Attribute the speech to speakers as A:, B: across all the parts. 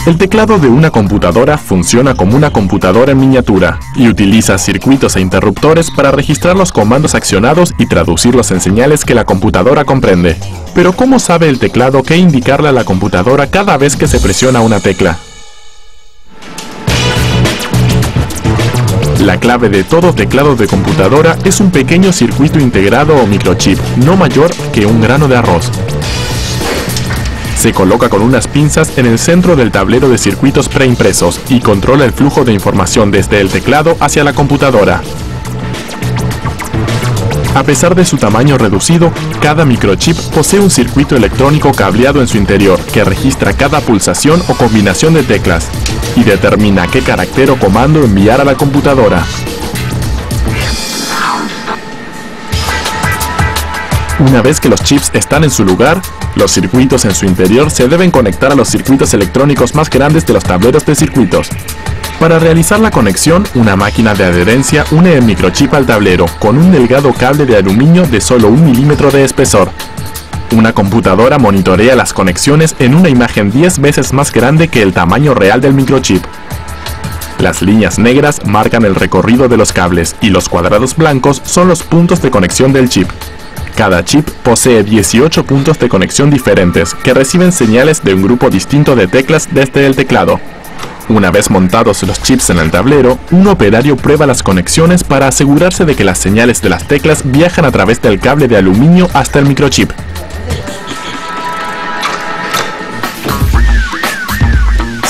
A: El teclado de una computadora funciona como una computadora en miniatura y utiliza circuitos e interruptores para registrar los comandos accionados y traducirlos en señales que la computadora comprende. Pero ¿cómo sabe el teclado qué indicarle a la computadora cada vez que se presiona una tecla? La clave de todo teclado de computadora es un pequeño circuito integrado o microchip, no mayor que un grano de arroz. Se coloca con unas pinzas en el centro del tablero de circuitos preimpresos y controla el flujo de información desde el teclado hacia la computadora. A pesar de su tamaño reducido, cada microchip posee un circuito electrónico cableado en su interior que registra cada pulsación o combinación de teclas y determina qué carácter o comando enviar a la computadora. Una vez que los chips están en su lugar, los circuitos en su interior se deben conectar a los circuitos electrónicos más grandes de los tableros de circuitos. Para realizar la conexión, una máquina de adherencia une el microchip al tablero con un delgado cable de aluminio de solo 1 milímetro de espesor. Una computadora monitorea las conexiones en una imagen 10 veces más grande que el tamaño real del microchip. Las líneas negras marcan el recorrido de los cables y los cuadrados blancos son los puntos de conexión del chip. Cada chip posee 18 puntos de conexión diferentes que reciben señales de un grupo distinto de teclas desde el teclado. Una vez montados los chips en el tablero, un operario prueba las conexiones para asegurarse de que las señales de las teclas viajan a través del cable de aluminio hasta el microchip.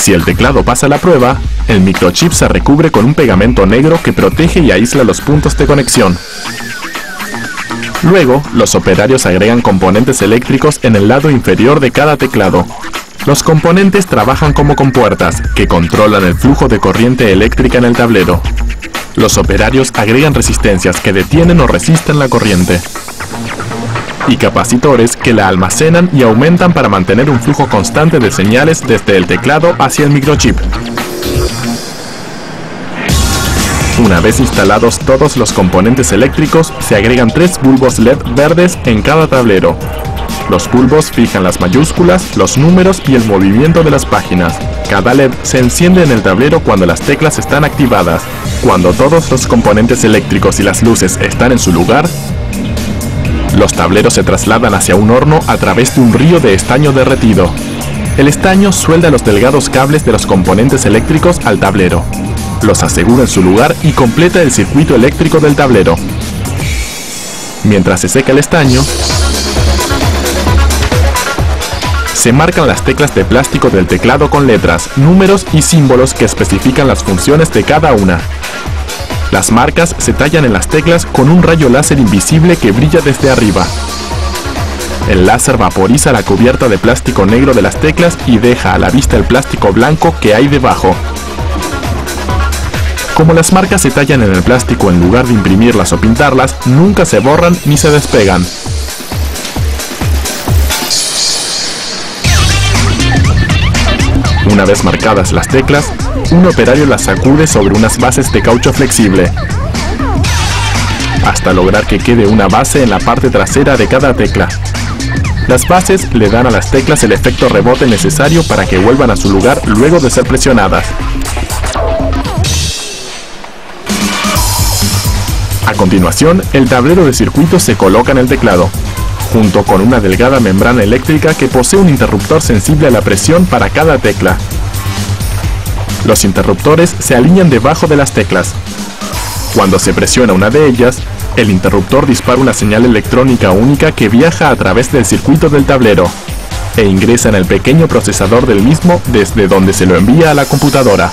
A: Si el teclado pasa la prueba, el microchip se recubre con un pegamento negro que protege y aísla los puntos de conexión. Luego, los operarios agregan componentes eléctricos en el lado inferior de cada teclado. Los componentes trabajan como compuertas, que controlan el flujo de corriente eléctrica en el tablero. Los operarios agregan resistencias que detienen o resisten la corriente. Y capacitores que la almacenan y aumentan para mantener un flujo constante de señales desde el teclado hacia el microchip. Una vez instalados todos los componentes eléctricos, se agregan 3 bulbos LED verdes en cada tablero. Los bulbos fijan las mayúsculas, los números y el movimiento de las páginas. Cada LED se enciende en el tablero cuando las teclas están activadas. Cuando todos los componentes eléctricos y las luces están en su lugar, los tableros se trasladan hacia un horno a través de un río de estaño derretido. El estaño suelda los delgados cables de los componentes eléctricos al tablero. Los asegura en su lugar y completa el circuito eléctrico del tablero. Mientras se seca el estaño, se marcan las teclas de plástico del teclado con letras, números y símbolos que especifican las funciones de cada una. Las marcas se tallan en las teclas con un rayo láser invisible que brilla desde arriba. El láser vaporiza la cubierta de plástico negro de las teclas y deja a la vista el plástico blanco que hay debajo. Como las marcas se tallan en el plástico en lugar de imprimirlas o pintarlas, nunca se borran ni se despegan. Una vez marcadas las teclas, un operario las sacude sobre unas bases de caucho flexible, hasta lograr que quede una base en la parte trasera de cada tecla. Las bases le dan a las teclas el efecto rebote necesario para que vuelvan a su lugar luego de ser presionadas. A continuación, el tablero de circuitos se coloca en el teclado, junto con una delgada membrana eléctrica que posee un interruptor sensible a la presión para cada tecla. Los interruptores se alinean debajo de las teclas. Cuando se presiona una de ellas, el interruptor dispara una señal electrónica única que viaja a través del circuito del tablero e ingresa en el pequeño procesador del mismo desde donde se lo envía a la computadora.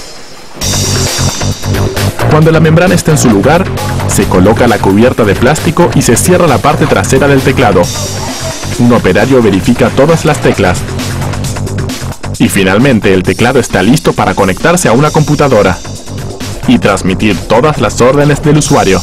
A: Cuando la membrana está en su lugar, se coloca la cubierta de plástico y se cierra la parte trasera del teclado. Un operario verifica todas las teclas. Y finalmente el teclado está listo para conectarse a una computadora y transmitir todas las órdenes del usuario.